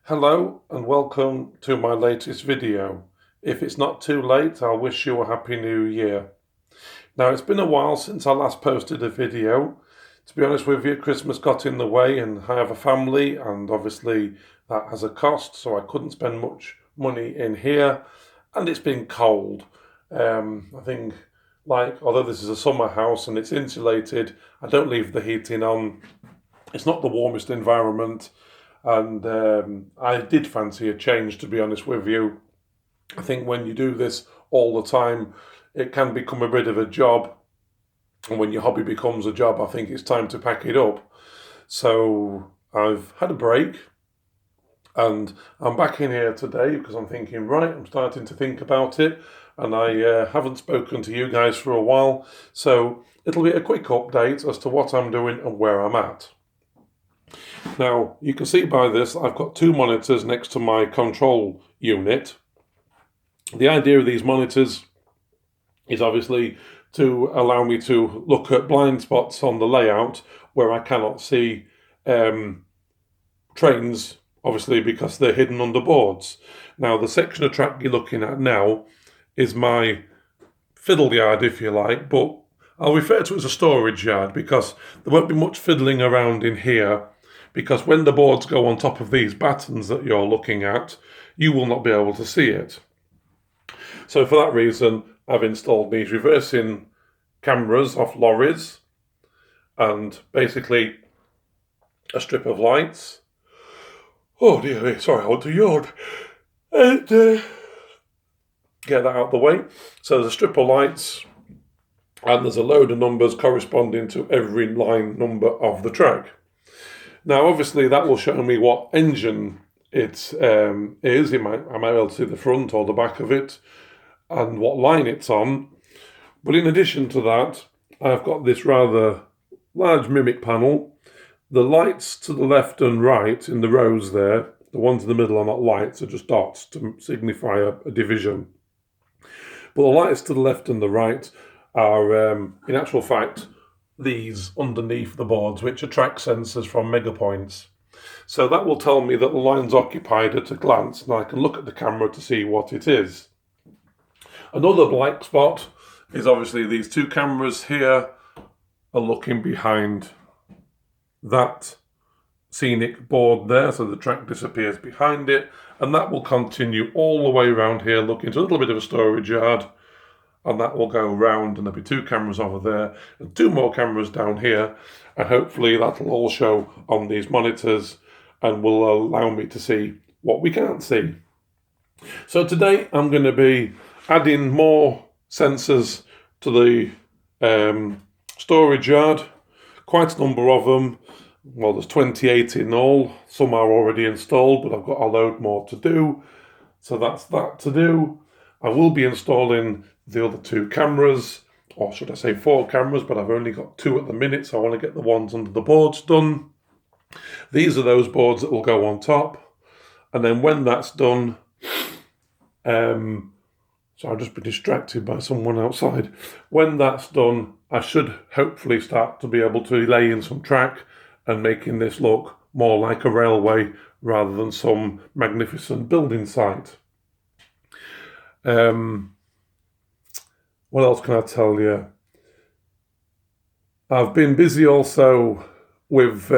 Hello and welcome to my latest video. If it's not too late, I'll wish you a happy new year. Now, it's been a while since I last posted a video. To be honest with you, Christmas got in the way and I have a family and obviously that has a cost, so I couldn't spend much money in here and it's been cold. I think although this is a summer house and it's insulated, I don't leave the heating on. It's not the warmest environment. And I did fancy a change, to be honest with you. I think when you do this all the time, it can become a bit of a job. And when your hobby becomes a job, I think it's time to pack it up. So I've had a break and I'm back in here today because I'm thinking, right, I'm starting to think about it. And I haven't spoken to you guys for a while. So it'll be a quick update as to what I'm doing and where I'm at. Now, you can see by this, I've got two monitors next to my control unit. The idea of these monitors is obviously to allow me to look at blind spots on the layout where I cannot see trains, obviously because they're hidden under boards. Now, the section of track you're looking at now is my fiddle yard, if you like, but I'll refer to it as a storage yard because there won't be much fiddling around in here, because when the boards go on top of these battens that you're looking at, you will not be able to see it. So for that reason, I've installed these reversing cameras off lorries and basically a strip of lights. Oh dear me, sorry, I want to yawn. And get that out of the way. So there's a strip of lights and there's a load of numbers corresponding to every line number of the track. Now, obviously, that will show me what engine it is. I might be able to see the front or the back of it and what line it's on. But in addition to that, I've got this rather large mimic panel. The lights to the left and right in the rows there, the ones in the middle are not lights, they're just dots to signify a division. But the lights to the left and the right are, in actual fact, these underneath the boards, which are track sensors from Megapoints. So that will tell me that the line's occupied at a glance, and I can look at the camera to see what it is. Another black spot is obviously these two cameras here are looking behind that scenic board there, so the track disappears behind it, and that will continue all the way around here, looking to a little bit of a storage yard. And that will go round and there'll be two cameras over there and two more cameras down here, and hopefully that'll all show on these monitors and will allow me to see what we can't see. So today I'm going to be adding more sensors to the storage yard, quite a number of them. Well, there's 28 in all. Some are already installed, but I've got a load more to do. So that's that to do. I will be installing the other two cameras, or should I say 4 cameras, but I've only got 2 at the minute, so I want to get the ones under the boards done. These are those boards that will go on top. And then when that's done, so I've just been distracted by someone outside. When that's done, I should hopefully start to be able to lay in some track and making this look more like a railway rather than some magnificent building site. What else can I tell you? I've been busy also with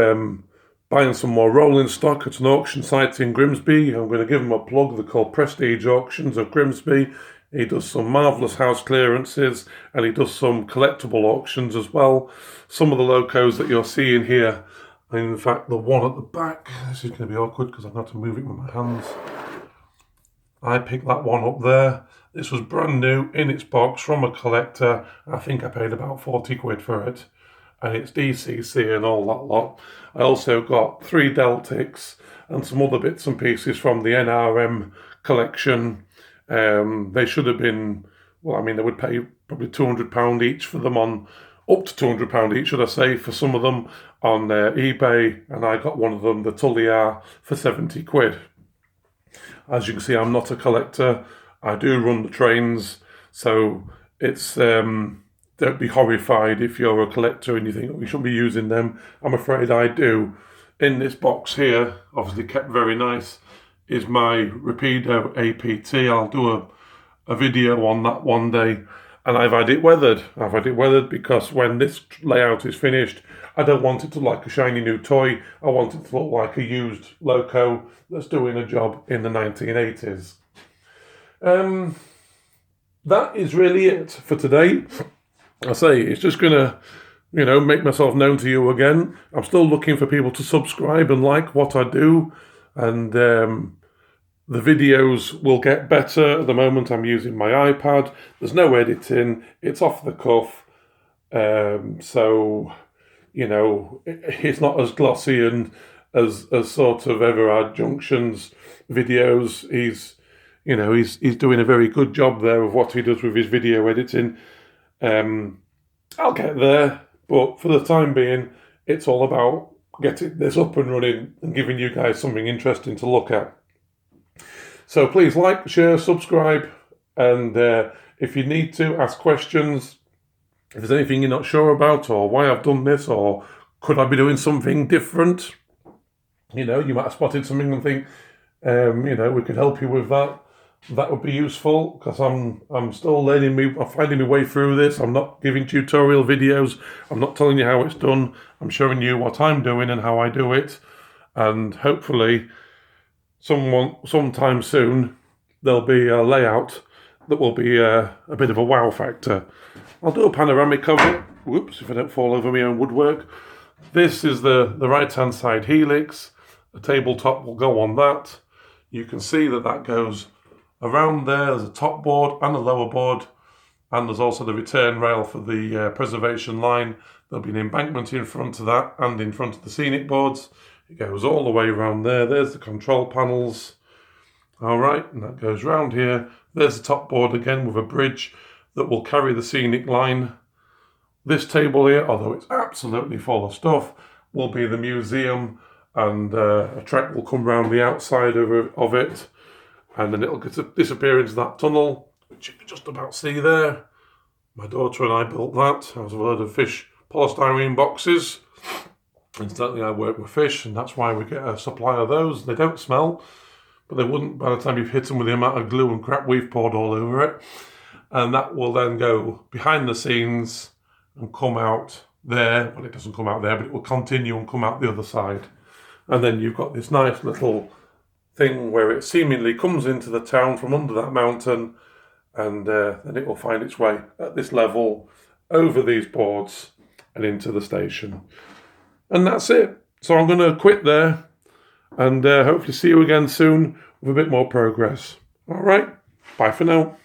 buying some more rolling stock at an auction site in Grimsby. I'm going to give them a plug. They're called Prestige Auctions of Grimsby. He does some marvellous house clearances and he does some collectible auctions as well. Some of the locos that you're seeing here, in fact the one at the back, this is going to be awkward because I've got to move it with my hands. I picked that one up there. This was brand new in its box from a collector. I think I paid about 40 quid for it. And it's DCC and all that lot. I also got 3 Deltics and some other bits and pieces from the NRM collection. They should have been, well, I mean, they would pay probably £200 each for them up to £200 each, should I say, for some of them on eBay. And I got one of them, the Tulliar, for 70 quid. As you can see, I'm not a collector. I do run the trains, so it's don't be horrified if you're a collector and you think, oh, we shouldn't be using them. I'm afraid I do. In this box here, obviously kept very nice, is my Rapido APT. I'll do a video on that one day. And I've had it weathered. I've had it weathered because when this layout is finished, I don't want it to look like a shiny new toy. I want it to look like a used Loco that's doing a job in the 1980s. That is really it for today. I say it's just gonna, make myself known to you again. I'm still looking for people to subscribe and like what I do, and the videos will get better. At the moment, I'm using my iPad. There's no editing. It's off the cuff, so it's not as glossy and as sort of Everard Junction's videos. He's doing a very good job there of what he does with his video editing. I'll get there, but for the time being, it's all about getting this up and running and giving you guys something interesting to look at. So please like, share, subscribe, and if you need to, ask questions. If there's anything you're not sure about, or why I've done this, or could I be doing something different, you might have spotted something and think, we could help you with that. That would be useful, because I'm still I'm finding my way through this. I'm not giving tutorial videos. I'm not telling you how it's done. I'm showing you what I'm doing and how I do it. And hopefully, sometime soon, there'll be a layout that will be a bit of a wow factor. I'll do a panoramic of it. Whoops, if I don't fall over my own woodwork. This is the right-hand side helix. The tabletop will go on that. You can see that goes around there. There's a top board and a lower board, and there's also the return rail for the preservation line. There'll be an embankment in front of that and in front of the scenic boards. It goes all the way around there. There's the control panels. All right, and that goes round here. There's the top board again with a bridge that will carry the scenic line. This table here, although it's absolutely full of stuff, will be the museum, and a track will come round the outside of it, and then it'll disappear into that tunnel, which you can just about see there. My daughter and I built that. I was a load of fish polystyrene boxes. Incidentally, I work with fish, and that's why we get a supply of those. They don't smell, but they wouldn't by the time you've hit them with the amount of glue and crap we've poured all over it. And that will then go behind the scenes and come out there. Well, it doesn't come out there, but it will continue and come out the other side. And then you've got this nice little thing where it seemingly comes into the town from under that mountain, and then it will find its way at this level over these boards and into the station. And that's it. So I'm going to quit there and hopefully see you again soon with a bit more progress. All right. Bye for now.